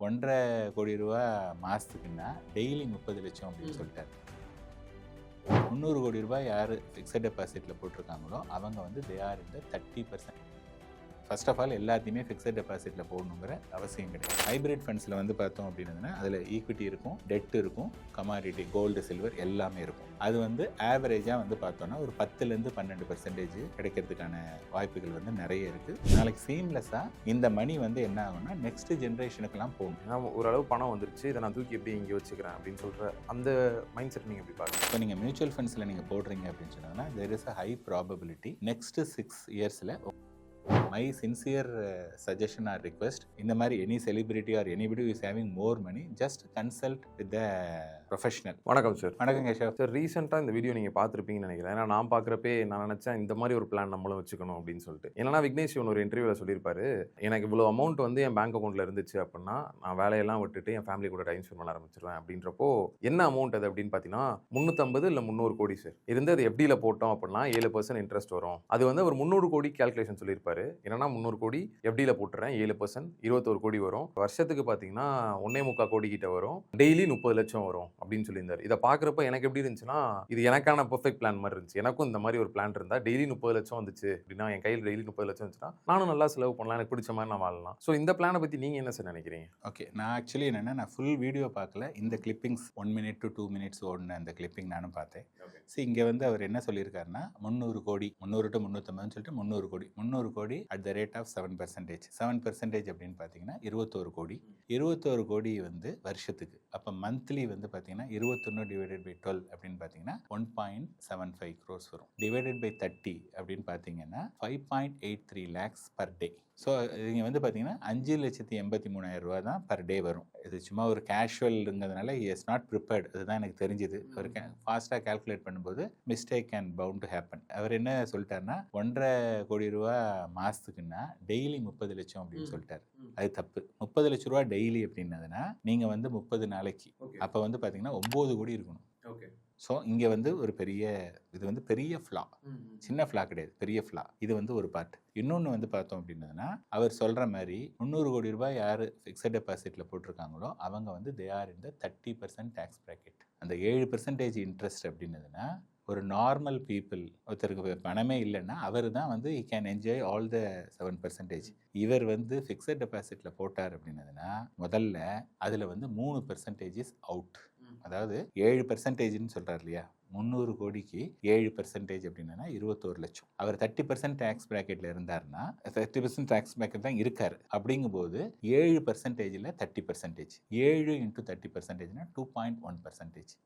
₹1.5 கோடி மாதத்துக்குன்னா டெய்லி 30 லட்சம் அப்படின்னு சொல்லிட்டாரு. 300 கோடி ரூபாய் யார் ஃபிக்ஸட் டெபாசிட்டில் போட்டிருக்காங்களோ அவங்க வந்து தே ஆர் இந்த 30%. ஃபர்ஸ்ட் ஆஃப் ஆல் எல்லாத்தையுமே ஃபிக்ஸட் டெபாசிட்டில் போடணுங்கிற அவசியம் கிடையாது. ஹைப்ரிட் ஃபண்ட்ஸில் வந்து பார்த்தோம் அப்படின்னா அதில் ஈக்விட்டி இருக்கும், டெட் இருக்கும், கமாடிட்டி கோல்டு சில்வர் எல்லாமே இருக்கும். அது வந்து ஆவரேஜாக வந்து பார்த்தோன்னா ஒரு 10லேருந்து 12% கிடைக்கிறதுக்கான வாய்ப்புகள் வந்து நிறைய இருக்குது. நாளைக்கு சீம்லெஸ்ஸாக இந்த மணி வந்து என்ன ஆகும்னா நெக்ஸ்ட் ஜென்ரேஷனுக்கெல்லாம் போகும். நான் ஓரளவு பணம் வந்துருச்சு, இதை நான் தூக்கி எப்படி இங்கே வச்சுக்கிறேன் அப்படின்னு சொல்கிற அந்த மைண்ட் செட் நீங்கள் எப்படி பார்க்குறீங்க? இப்போ நீங்கள் மியூச்சுவல் ஃபண்ட்ஸில் நீங்கள் போடுறீங்க அப்படின்னு சொன்னாங்கன்னா there is a high probability next 6 இயர்ஸில் my sincere suggestion or request, இந்த மாதிரி any celebrity or anybody is having more money just consult with the professional. வணக்கம் சார். வணக்கம் கேஷவ் சார். ரீசெண்டாக இந்த வீடியோ நீங்கள் பார்த்துருப்பீங்கன்னு நினைக்கிறேன். ஏன்னா நான் பார்க்குறப்பே நான் நினச்சேன் இந்த மாதிரி ஒரு பிளான் நம்மளும் வச்சுக்கணும் அப்படின்னு சொல்லிட்டு. ஏன்னா விக்னேஷ் சிவன் ஒரு இன்டர்வியூவில் சொல்லியிருப்பாரு, எனக்கு இவ்வளோ அமௌண்ட் வந்து என் பேங்க் அக்கௌண்ட்டில் இருந்துச்சு அப்படின்னா நான் வேலையெல்லாம் விட்டுட்டு என் ஃபேமிலி கூட டைம் ஸ்பெண்ட் பண்ண ஆரம்பிச்சிருவேன் அப்படின்றப்போ என்ன அமௌண்ட் அது அப்படின்னு பார்த்தீங்கன்னா 350 இல்லை 300 கோடி சார் இருந்து அது FDயில் போட்டோம் அப்படின்னா 7% இன்ட்ரெஸ்ட் வரும். அது வந்து ஒரு 300 கோடி கேல்குலேஷன் சொல்லியிருப்பாரு. என்னன்னா 300 கோடி FDயில் போட்டுறேன், 7% 21 கோடி வரும். வருஷத்துக்கு பார்த்தீங்கன்னா 1.25 கோடி கிட்ட வரும், டெய்லி 30 லட்சம் வரும் அப்படின்னு சொல்லியிருந்தாரு. இதை பார்க்குறப்ப எனக்கு எப்படி இருந்துச்சுன்னா இது எனக்கான பெர்ஃபெக்ட் பிளான் மாதிரி இருந்துச்சு. எனக்கும் இந்த மாதிரி ஒரு பிளான் இருந்தால் டெய்லி 30 லட்சம் வந்துச்சு அப்படின்னா, என் கையில் டெய்லி 30 லட்சம் வந்துச்சுன்னா நானும் நல்லா செலவு பண்ணலாம், எனக்கு பிடிச்ச மாதிரி நான் வாழலாம். ஸோ இந்த பிளானை பற்றி நீங்கள் என்ன சார் நினைக்கிறீங்க? ஓகே, நான் ஆக்சுவலி என்னென்னா நான் ஃபுல் வீடியோ பார்க்கல, இந்த கிளிப்பிங்ஸ் 1 minute to 2 minutes ஓடின அந்த கிளிப்பிங் நானும் பார்த்தேன். சரி, இங்கே வந்து அவர் என்ன சொல்லியிருக்காருன்னா 300 கோடி 300 to 350 சொல்லிட்டு 300 கோடி அட் த ரேட் ஆஃப் 7%. 7% அப்படின்னு பார்த்தீங்கன்னா 21 கோடி. 21 கோடி வந்து வருஷத்துக்கு. அப்போ மந்த்லி வந்து பார்த்தீங்கன்னா 21 டிவைடட் பை 12 அப்படின்னு பார்த்தீங்கன்னா 1.75 crores வரும். டிவைடட் பை 30 அப்படின்னு பார்த்தீங்கன்னா 5.83 lakhs per day. ஸோ இங்கே வந்து பார்த்தீங்கன்னா 5,83,000 ரூபா தான் பர் டே வரும். இது சும்மா ஒரு கேஷுவல்ங்கிறதுனால இஸ் நாட் ப்ரிப்பேர்ட், அதுதான் எனக்கு தெரிஞ்சுது. ஒரு ஃபாஸ்ட்டாக கால்குலேட் பண்ணும்போது mistake and bound to happen. அவர் என்ன சொல்லிட்டாருன்னா 1.5 கோடி ரூபா மாதத்துக்குன்னா டெய்லி 30 லட்சம் அப்படின்னு சொல்லிட்டாரு. அது தப்பு. 30 லட்ச ரூபா டெய்லி அப்படின்னதுன்னா நீங்கள் வந்து 30 நாளைக்கு அப்போ வந்து பார்த்தீங்கன்னா 9 கோடி இருக்கணும். ஸோ இங்கே வந்து ஒரு இது வந்து பெரிய ஃப்ளா, சின்ன ஃப்ளா கிடையாது, பெரிய ஃப்ளா. இது வந்து ஒரு பார்ட். இன்னொன்று வந்து பார்த்தோம் அப்படின்னதுன்னா அவர் சொல்கிற மாதிரி 300 கோடி ரூபாய் யார் ஃபிக்ஸட் டெபாசிட்டில் போட்டிருக்காங்களோ அவங்க வந்து தே ஆர் இந்த 30% டேக்ஸ் ப்ராக்கெட். அந்த 7% இன்ட்ரெஸ்ட் அப்படின்னதுன்னா ஒரு நார்மல் பீப்புள், ஒருத்தருக்கு பணமே இல்லைன்னா அவர் தான் வந்து he can enjoy all the 7%. இவர் வந்து ஃபிக்ஸட் டெபாசிட்டில் போட்டார் அப்படின்னதுன்னா முதல்ல அதில் வந்து 3% இஸ் அவுட். அதாவது 7%ன்னு சொல்கிறார் இல்லையா, 300 கோடிக்கு 7% அப்படின்னா 21 லட்சம். அவர் 30% டேக்ஸ் ப்ராக்கெட்டில் இருந்தார்னா 30% டேக்ஸ் ப்ராக்கெட் தான் இருக்காரு. அப்படிங்கும்போது 7%ல் 30%, 7 into 30%னா 2.1%.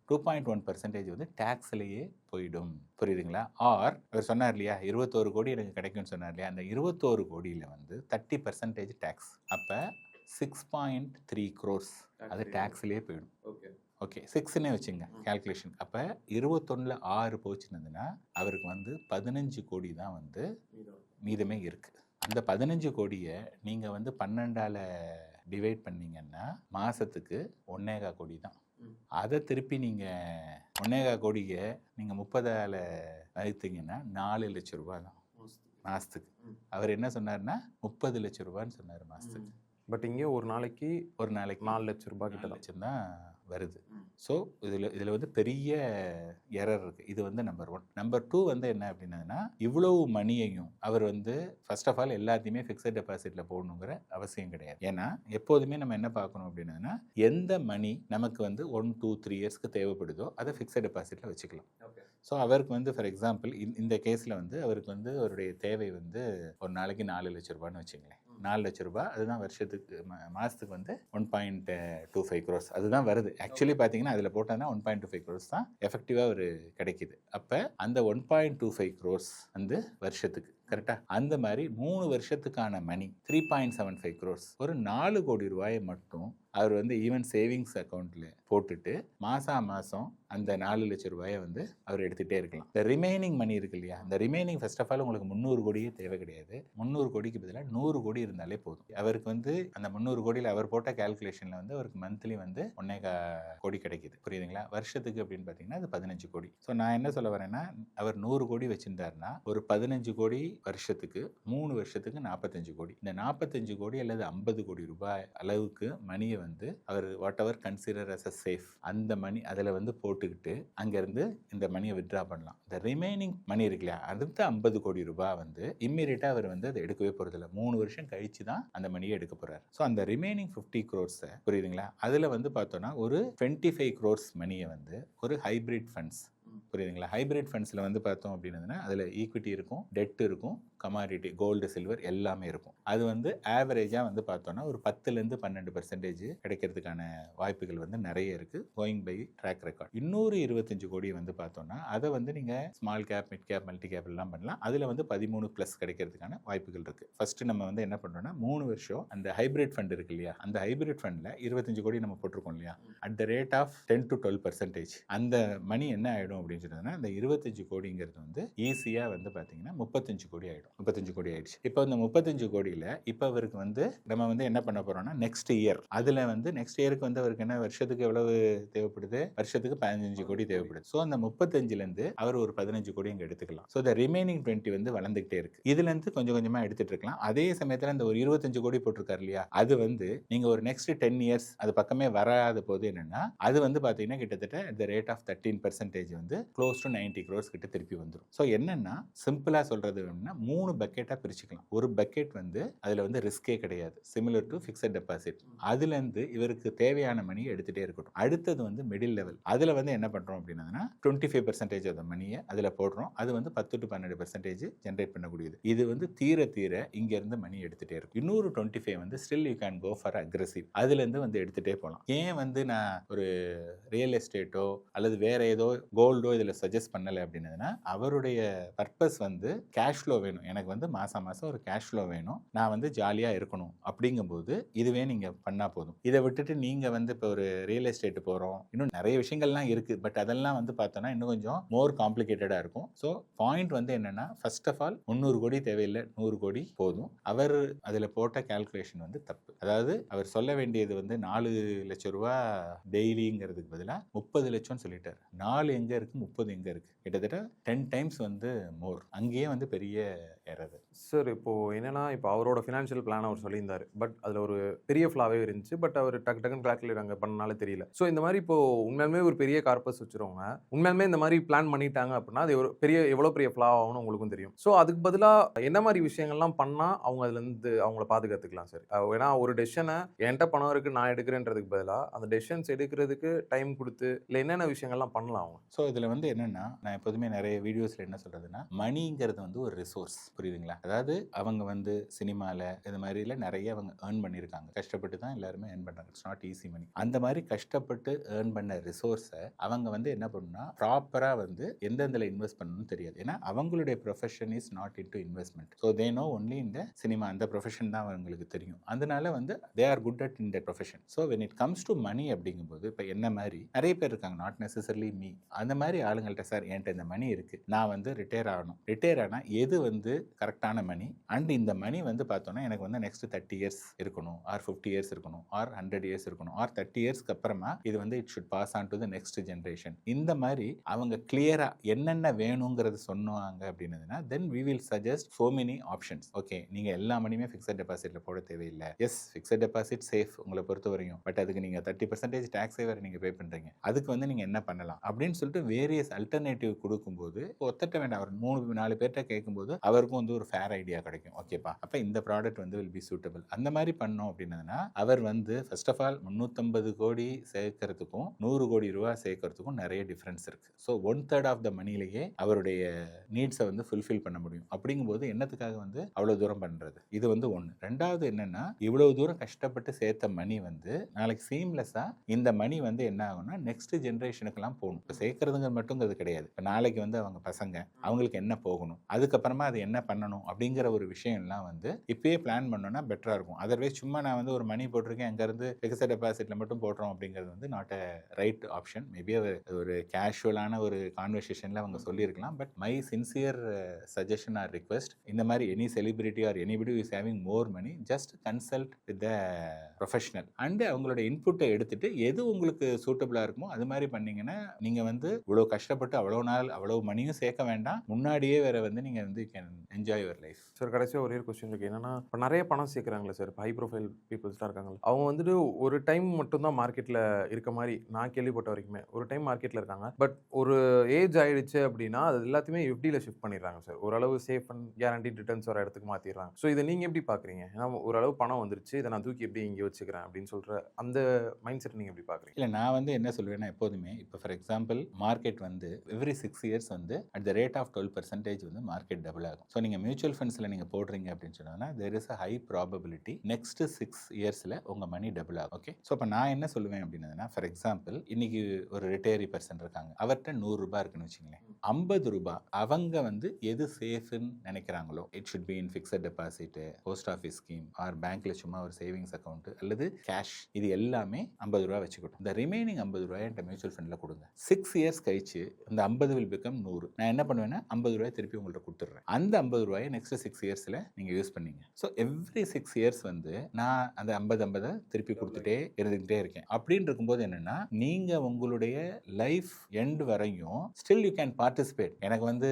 2.1% வந்து டேக்ஸ்லேயே போயிடும். புரியுதுங்களா? ஆர் அவர் சொன்னார் இல்லையா 21 கோடி எனக்கு கிடைக்கும்னு சொன்னார் இல்லையா, அந்த 21 கோடியில் வந்து 30% டேக்ஸ். அப்போ 6.3 crores அது டேக்ஸ்லேயே போயிடும். ஓகே, 6ன்னே வச்சுங்க கேல்குலேஷன். அப்போ 21ல் 6 போச்சுன்னதுன்னா அவருக்கு வந்து 15 கோடி தான் வந்து மீதமே இருக்குது. அந்த 15 கோடியை நீங்கள் வந்து 12ஆல் டிவைட் பண்ணிங்கன்னா மாதத்துக்கு 1.25 கோடி தான். அதை திருப்பி நீங்கள் 1.25 கோடியை நீங்கள் 30ஆல் வகுத்தீங்கன்னா 4 லட்ச ரூபா தான் மாதத்துக்கு. அவர் என்ன சொன்னார்னா 30 லட்ச ரூபான்னு சொன்னார் மாதத்துக்கு. பட் இங்கே ஒரு நாளைக்கு 4 லட்ச ரூபாய் கிட்ட லட்சம் தான் வருது. ஸோ இதில் வந்து பெரிய எரர் இருக்குது. இது வந்து நம்பர் 1. நம்பர் 2 வந்து என்ன அப்படின்னதுன்னா இவ்வளவு மணியையும் அவர் வந்து ஃபர்ஸ்ட் ஆஃப் ஆல் எல்லாத்தையுமே ஃபிக்ஸட் டெபாசிட்டில் போடணுங்கிற அவசியம் கிடையாது. ஏன்னா எப்போதுமே நம்ம என்ன பார்க்கணும் அப்படின்னதுன்னா எந்த மணி நமக்கு வந்து 1, 2, 3 இயர்ஸ்க்கு தேவைப்படுதோ அதை ஃபிக்ஸட் டெபாசிட்டில் வச்சுக்கலாம். ஸோ அவருக்கு வந்து ஃபார் எக்ஸாம்பிள் இந்த கேஸில் வந்து அவருக்கு வந்து அவருடைய தேவை வந்து ஒரு நாளைக்கு 4 லட்ச ரூபான்னு வச்சுங்களேன். 4 லட்ச ரூபாய் அதுதான் வருஷத்துக்கு மாதத்துக்கு வந்து 1.25 crores அதுதான் வருது. ஆக்சுவலி பார்த்தீங்கன்னா அதில் போட்டாங்கன்னா 1.25 crores தான் எஃபெக்டிவாக ஒரு கிடைக்கிது. அப்போ அந்த 1.25 crores வந்து வருஷத்துக்கு கரெக்டாக அந்த மாதிரி 3 வருஷத்துக்கான மணி 3.75 crores ஒரு 4 கோடி ரூபாயை மட்டும் அவர் வந்து ஈவன் சேவிங்ஸ் அக்கௌண்ட்டில் போட்டுட்டு மாதம் அந்த 4 லட்ச ரூபாயை வந்து அவர் எடுத்துகிட்டே இருக்கலாம். இந்த ரிமைனிங் மணி இருக்கு இல்லையா, இந்த ரிமைனிங் ஃபர்ஸ்ட் ஆஃப் ஆல் உங்களுக்கு 300 கோடியே தேவை கிடையாது. 300 கோடிக்கு பதிலாக 100 கோடி இருந்தாலே போதும். அவருக்கு வந்து அந்த 300 கோடியில் அவர் போட்ட கேல்குலேஷனில் வந்து அவருக்கு மந்த்லி வந்து 1.25 கோடி கிடைக்குது. புரியுதுங்களா? வருஷத்துக்கு அப்படின்னு பார்த்தீங்கன்னா அது 15 கோடி. ஸோ நான் என்ன சொல்ல வரேன்னா அவர் 100 கோடி வச்சுருந்தாருன்னா ஒரு 15 கோடி வருஷத்துக்கு 3 வருஷத்துக்கு 45 கோடி. இந்த 45 கோடி அல்லது 50 கோடி ரூபாய் அளவுக்கு மணியை வந்து அவர் whatever consider as a safe அந்த மணி அதில் வந்து போட்டுக்கிட்டு அங்கேருந்து இந்த மணியை வித்ட்ரா பண்ணலாம். இந்த ரிமைனிங் மணி இருக்கு இல்லையா, அடுத்த 50 கோடி ரூபாய் வந்து இம்மீடியட்டாக அவர் வந்து அதை எடுக்கவே போகிறதில்ல. 3 வருஷம் கழிச்சு தான் அந்த மணியை எடுக்க போகிறார். ஸோ அந்த ரிமைனிங் 50 crores புரியுதுங்களா, அதில் வந்து பார்த்தோன்னா ஒரு 25 crores மணியை வந்து ஒரு ஹைபிரிட் ஃபண்ட்ஸ், புரியுதுங்களா, ஹைபிரிட் ஃபண்ட்ஸில் வந்து பார்த்தோம் அப்படின்னதுன்னா அதில் ஈக்விட்டி இருக்கும், டெட் இருக்கும், கமாடிட்டி கோல்டு சில்வர் எல்லாமே இருக்கும். அது வந்து ஆவரேஜாக வந்து பார்த்தோன்னா ஒரு 10லேருந்து 12% கிடைக்கிறதுக்கான வாய்ப்புகள் வந்து நிறைய இருக்குது, கோயிங் பை ட்ராக் ரெக்கார்ட். இன்னொரு 25 கோடி வந்து பார்த்தோன்னா அதை வந்து நீங்கள் small cap, mid cap, multi cap எல்லாம் பண்ணலாம். அதில் வந்து 13+ கிடைக்கிறதுக்கான வாய்ப்புகள் இருக்குது. ஃபஸ்ட்டு நம்ம வந்து என்ன பண்ணுறோம்னா 3 வருஷம் அந்த ஹைபிரிட் ஃபண்ட் இருக்கு இல்லையா, அந்த ஹைபிரிட் ஃபண்டில் 25 கோடி நம்ம போட்டிருக்கோம் இல்லையா, at the rate of 10 to 12% அந்த மணி என்ன ஆகிடும் அப்படின்னு சொன்னதுன்னா அந்த 25 கோடிங்கிறது வந்து ஈஸியாக வந்து பார்த்தீங்கன்னா 35 கோடி ஆகிடும். 35 கோடி ஆயிடுச்சு. இப்போ இந்த 35 கோடியில் இப்போ அவருக்கு வந்து நம்ம வந்து என்ன பண்ண போறோம்னா நெக்ஸ்ட் இயர், அதில் வந்து நெக்ஸ்ட் இயருக்கு வந்து அவருக்கு என்ன வருஷத்துக்கு எவ்வளவு தேவைப்படுது, வருஷத்துக்கு 15 கோடி தேவைப்படுது. ஸோ அந்த 35லேருந்து அவர் ஒரு 15 கோடி இங்கே எடுத்துக்கலாம். ஸோ இந்த ரிமைனிங் 20 வந்து வளர்ந்துகிட்டே இருக்கு. இதுலேருந்து கொஞ்சம் கொஞ்சமாக எடுத்துட்டு இருக்கலாம். அதே சமயத்தில் இந்த ஒரு 25 கோடி போட்டிருக்காரு இல்லையா, அது வந்து நீங்கள் ஒரு நெக்ஸ்ட் 10 years அது பக்கமே வராத போது என்னன்னா அது வந்து பார்த்தீங்கன்னா கிட்டத்தட்ட the rate of 13% வந்து க்ளோஸ் டு 90 crores கிட்ட திருப்பி வந்துடும். ஸோ என்னன்னா சிம்பிளாக சொல்றது வேணும்னா 3 பக்கெட்டாக பிரிச்சுக்கலாம். ஒரு பக்கெட் வந்து அதில் வந்து ரிஸ்கே கிடையாது, சிமிலர் டு ஃபிக்ஸட் டெபாசிட். அதுலேருந்து இவருக்கு தேவையான மணியை எடுத்துகிட்டே இருக்கட்டும். அடுத்தது வந்து மிடில் லெவல், அதில் வந்து என்ன பண்ணுறோம் அப்படின்னா 25% ஆஃப் த மணியை அதில் போடுறோம். அது வந்து 10 to 12% ஜென்ரேட் பண்ணக்கூடியது. இது வந்து தீர தீர இங்கேருந்து மணி எடுத்துகிட்டே இருக்கும். இன்னொரு 25 வந்து still you can go for aggressive, அதுலேருந்து வந்து எடுத்துகிட்டே போகலாம். ஏன் வந்து நான் ஒரு ரியல் எஸ்டேட்டோ அல்லது வேற ஏதோ கோல்டோ இதில் சஜஸ்ட் பண்ணலை அப்படின்னதுன்னா அவருடைய பர்பஸ் வந்து கேஷ் ஃப்ளோ வேணும். எனக்கு வந்து மாதம் மாதம் ஒரு கேஷ் ஃப்ளோ வேணும், நான் வந்து ஜாலியாக இருக்கணும். அப்படிங்கும்போது இதுவே நீங்கள் பண்ணால் போதும். இதை விட்டுட்டு நீங்கள் வந்து இப்போ ஒரு ரியல் எஸ்டேட் போகிறோம், இன்னும் நிறைய விஷயங்கள்லாம் இருக்குது, பட் அதெல்லாம் வந்து பார்த்தோன்னா இன்னும் கொஞ்சம் மோர் காம்ப்ளிகேட்டடாக இருக்கும். ஸோ பாயிண்ட் வந்து என்னென்னா ஃபர்ஸ்ட் ஆஃப் ஆல் 300 கோடி தேவையில்லை, 100 கோடி போதும். அவர் அதில் போட்ட கால்குலேஷன் வந்து தப்பு. அதாவது அவர் சொல்ல வேண்டியது வந்து 4 லட்சம் ரூபா டெய்லிங்கிறதுக்கு பதிலாக 30 லட்சம்னு சொல்லிட்டார். 4 எங்கே இருக்குது, 30 எங்கே இருக்குது, கிட்டத்தட்ட 10 times வந்து மோர். அங்கேயே வந்து பெரிய எரர். சார் இப்போது என்னென்னா இப்போ அவரோட ஃபினான்ஷியல் பிளான் அவர் சொல்லியிருந்தார், பட் அதில் ஒரு பெரிய ஃப்ளாவே இருந்துச்சு. பட் அவர் டக்குன்னு கால்குலேட் அங்கே பண்ணனால தெரியல. ஸோ இந்த மாதிரி இப்போது உண்மையாலுமே ஒரு பெரிய கார்பஸ் வச்சுருவாங்க, உண்மையாலுமே இந்த மாதிரி பிளான் பண்ணிட்டாங்க அப்படின்னா அது ஒரு எவ்வளோ பெரிய ஃப்ளா ஆகும்னு உங்களுக்கும் தெரியும். ஸோ அதுக்கு பதிலாக என்ன மாதிரி விஷயங்கள்லாம் பண்ணால் அவங்க அதுலேருந்து அவங்கள பாதுகாத்துக்கலாம் சார்? ஏன்னா ஒரு டெசிஷனை என்கிட்ட பணம் இருக்குது நான் எடுக்கிறேன்றதுக்கு பதிலாக அந்த டெசிஷன்ஸ் எடுக்கிறதுக்கு டைம் கொடுத்து இல்லை என்னென்ன விஷயங்கள்லாம் பண்ணலாம் அவங்க? ஸோ இதில் வந்து என்னென்னா நான் எப்போதுமே நிறைய வீடியோஸில் என்ன சொல்கிறதுன்னா மணிங்கிறது வந்து ஒரு ரிசோர்ஸ், புரியுதுங்களா. அதாவது அவங்க வந்து சினிமாவில் இது மாதிரில நிறைய அவங்க ஏர்ன் பண்ணியிருக்காங்க, கஷ்டப்பட்டு தான் எல்லாருமே ஏர்ன் பண்ணுறாங்க. இட்ஸ் நாட் ஈஸி மணி. அந்த மாதிரி கஷ்டப்பட்டு ஏர்ன் பண்ண ரிசோர்ஸை அவங்க வந்து என்ன பண்ணணும்னா ப்ராப்பராக வந்து எந்தெந்தில் இன்வெஸ்ட் பண்ணணும்னு தெரியாது. ஏன்னா அவங்களுடைய profession is not into investment. So they know only இந்த சினிமா, அந்த ப்ரொஃபஷன் தான் அவங்களுக்கு தெரியும். அதனால வந்து they are good at in the profession. So when it comes to money அப்படிங்கும்போது இப்போ என்ன மாதிரி நிறைய பேர் இருக்காங்க, நாட் நெசசர்லி மீ, அந்த மாதிரி ஆளுங்கள்ட்ட சார் என்கிட்ட இந்த மணி இருக்குது, நான் வந்து ரிட்டையர் ஆகணும், ரிட்டையர் ஆனால் எது வந்து கரெக்டான மணி அண்ட் இந்த மணி வந்து பார்த்தோன்னா எனக்கு வந்து நெக்ஸ்ட் 30 years இருக்கணும், ஆர் 50 years இருக்கணும், ஆர் 100 years இருக்கணும், ஆர் 30 yearsக்கு அப்புறமா இது வந்து it should pass on to the next generation. இந்த மாதிரி அவங்க கிளியரா என்னென்ன வேணுங்கிறது சொன்னாங்க அப்படின்னதுன்னா then we will suggest so many options. Okay, நீங்க எல்லா மணியுமே ஃபிக்ஸட் டெபாசிட்ல போட தேவையில்லை. எஸ், ஃபிக்ஸட் டெபாசிட் சேஃப் உங்களை பொறுத்த வரையும், பட் அதுக்கு நீங்க 30% டாக்ஸே வேற நீங்க பே பண்றீங்க. அதுக்கு வந்து நீங்க என்ன பண்ணலாம் அப்படின்னு சொல்லிட்டு வேரியஸ் அல்டர்னேட்டிவ் கொடுக்கும்போது ஒத்தட்ட வேண்டாம், அவர் 3-4 பேர்ட்ட கேட்கும்போது அவருக்கும் வந்து ஒரு ஃபேர் ஐடியா கிடைக்கும். ஓகேப்பா, அப்போ இந்த ப்ராடக்ட் வந்து வில் பி சூட்டபிள். அந்த மாதிரி பண்ணோம் அப்படின்னதுன்னா அவர் வந்து ஃபர்ஸ்ட் ஆஃப் ஆல் 350 கோடி சேர்க்கறதுக்கும் 100 கோடி ரூபா சேர்க்கறதுக்கும் நிறைய டிஃப்ரென்ஸ் இருக்கு. ஸோ 1/3 ஆஃப் த மணிலேயே அவருடைய நீட்ஸை வந்து ஃபுல்ஃபில் பண்ண முடியும். அப்படிங்கும்போது என்னத்துக்காக வந்து அவ்வளோ தூரம் பண்ணுறது? இது வந்து ஒன்று. ரெண்டாவது என்னன்னா இவ்வளவு தூரம் கஷ்டப்பட்டு சேர்த்த மணி வந்து நாளைக்கு சீம்லெஸ்ஸாக இந்த மணி வந்து என்ன ஆகும்னா நெக்ஸ்ட் ஜென்ரேஷனுக்கெல்லாம் போகணும். இப்போ சேர்க்கறதுங்க மட்டுங்கிறது கிடையாது. இப்போ நாளைக்கு வந்து அவங்க பசங்க அவங்களுக்கு என்ன போகணும், அதுக்கப்புறமா அது என்ன பண்ணணும் அப்படிங்கிற ஒரு விஷயம்லாம் வந்து இப்பயே பிளான் பண்ணோம்னா பெட்டராக இருக்கும். அதர்வைஸ் சும்மா நான் வந்து ஒரு மணி போட்டிருக்கேன் அங்கேருந்து ஃபிக்ஸட் டெபாசிட்ல மட்டும் போடுறோம் அப்படிங்கிறது வந்து not a right option. Maybe ஒரு கேஷுவலான ஒரு கான்வர்சேஷனில் அவங்க சொல்லியிருக்கலாம். But my sincere suggestion or request, இந்த மாதிரி any celebrity or anybody is having more money just consult with the professional and அவங்களோட இன்புட்டை எடுத்துட்டு எது உங்களுக்கு சூட்டபிளாக இருக்குமோ அது மாதிரி பண்ணீங்கன்னா நீங்கள் வந்து இவ்வளோ கஷ்டப்பட்டு அவ்வளோ நாள் அவ்வளோ மணியும் சேர்க்க வேண்டாம், முன்னாடியே வேற வந்து நீங்கள் வந்து can enjoy your life. Sir கடைசியாக ஒரே ஒரு கொஸ்டின் இருக்கு. என்னன்னா இப்போ நிறைய பணம் சேர்க்குறாங்களே சார், ஹை ப்ரொஃபைல் பீப்புள்ஸ்லாம் இருக்காங்க, அவங்க வந்துட்டு ஒரு டைம் மட்டும்தான் மார்க்கெட்டில் இருக்க மாதிரி நான் கேள்விப்பட்ட வரைக்குமே. ஒரு டைம் மார்க்கெட்டில் இருக்காங்க, பட் ஒரு ஏஜ் ஆயிடுச்சு அப்படின்னா அது எல்லாத்தையுமே எஃப்டியில் ஷிஃப்ட் பண்ணிடுறாங்க சார். ஓரளவு சேஃப் அண்ட் கேரண்டிட் ரிட்டர்ன்ஸ் வர இடத்துக்கு மாற்றிடுறாங்க. ஸோ இதை நீங்கள் எப்படி பார்க்குறீங்க? ஏன்னா ஓரளவு பணம் வந்துருச்சு, இதை நான் தூக்கி எப்படி இங்கே வச்சுக்கிறேன் அப்படின்னு சொல்கிற அந்த மைண்ட் செட் நீங்கள் எப்படி பார்க்குறீங்க? இல்லை, நான் வந்து என்ன சொல்லுவேன்னா, எப்போதுமே இப்போ ஃபார் எக்ஸாம்பிள் மார்க்கெட் வந்து எவ்ரி 6 இயர்ஸ் வந்து அட் த ரேட் ஆஃப் 12% வந்து மார்க்கெட் டபுள் ஆகும். ஸோ நீங்கள் மியூச்சுவல் ஃபண்ட்ஸில் நீங்கள் போடுறீங்க அப்படின்னு சொன்னோன்னா there is a high probability next 6 இயர்ஸில் உங்கள் மணி டபுள் ஆகும். ஓகே, ஸோ இப்போ நான் என்ன சொல்லுவேன் அப்படின்னா, ஃபார் எக்ஸாம்பிள் இன்னைக்கு ஒரு ரிட்டையரி பர்சன் இருக்காங்க, அவர்கிட்ட 100 ரூபாய் இருக்குன்னு வச்சுங்களேன். 50 ரூபாய் அவங்க வந்து எது சேஃப்னு நினைக்கிறாங்களோ, it should be in fixed deposit, post office scheme or பேங்க்ல சும்மா ஒரு சேவிங்ஸ் அக்கௌண்ட் அல்லது கேஷ், இது எல்லாமே 50 ரூபாய் வச்சுக்கிட்டோம். இந்த ரிமைனிங் 50 ரூபாய் என்கிட்ட மியூச்சுவல் ஃபண்டில் கொடுங்க. 6 இயர்ஸ் கழிச்சு இந்த 50 வில் பிகம் 100. நான் என்ன பண்ணுவேன்னா 50 ரூபாய் திருப்பி உங்கள்கிட்ட கொடுத்துட்றேன். அந்த 50 ரூபாயை நெக்ஸ்ட் 6 இயர்ஸில் நீங்கள் யூஸ் பண்ணீங்க. ஸோ எவ்ரி 6 இயர்ஸ் வந்து நான் அந்த 50 திருப்பி கொடுத்துட்டே இருந்துகிட்டே இருக்கேன். அப்படின்னு இருக்கும்போது என்னன்னா, நீங்கள் உங்களுடைய லைஃப் எண்ட் வரையும் ஸ்டில் யூ கேன் பார்ட்டிசிபேட். எனக்கு வந்து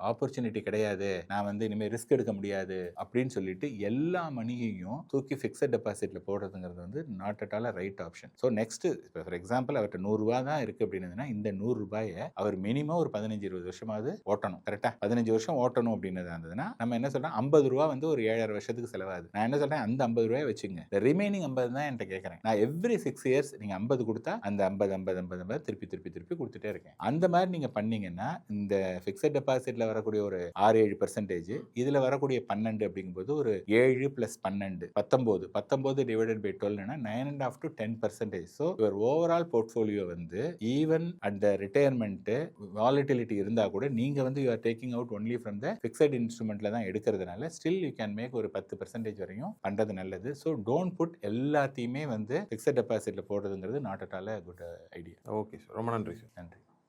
ஆப்பர்ச்சுனிட்டி கிடையாது, நான் வந்து இனிமேல் ரிஸ்க் எடுக்க முடியாது அப்படின்னு சொல்லிட்டு எல்லா மணியையும் தூக்கி ஃபிக்ஸட் டெபாசிட்ல போடுறதுங்கிறது வந்து not at all a right option. So next இப்போ ஃபார் எக்ஸாம்பிள் அவர்கிட்ட 100 ரூபா தான் இருக்கு அப்படின்னா, இந்த 100 ரூபாயை அவர் மினிமம் ஒரு 15-20 வருஷமாவது ஓட்டணும். கரெக்டா 15 வருஷம் ஓட்டணும் அப்படின்னு இருந்ததுன்னா நம்ம என்ன சொல்றோம், 50 ரூபா வந்து ஒரு 7.5 வருஷத்துக்கு செலவாகுது. நான் என்ன சொல்றேன், அந்த 50 ரூபாய் வச்சுங்க, ரிமைனிங் 50 தான் என்கிட்ட கேட்கறேன். நான் எவ்ரி 6 இயர்ஸ் நீங்க 50 கொடுத்தா அந்த 50 திருப்பி கொடுத்துட்டே இருக்கேன். அந்த மாதிரி நீங்க பண்ணீங்கன்னா இந்த ஃபிக்ஸட் டெபாசிட்ல வரக்கூடிய ஒரு 6-7%, இதுல வரக்கூடிய 12 அப்படிங்கும்போது ஒரு 7 + 12 19 divided by 12 9.5 to 10%. So your overall portfolio வந்து even at the retirement volatility இருந்தா கூட நீங்க வந்து you are taking out only from the fixed இன்ஸ்ட்ருமெண்ட்ல தான் எடுக்கிறதுனால ஸ்டில் யூ கேன் மேக் ஒரு 10% வரையும் பண்றது நல்லது. ஸோ டோன்ட் புட் எல்லாத்தையுமே வந்து ஃபிக்ஸட் டெபாசிட்ல போடுறதுங்கிறது not at all good idea. Okay sir, ரொம்ப நன்றி சார். நன்றி.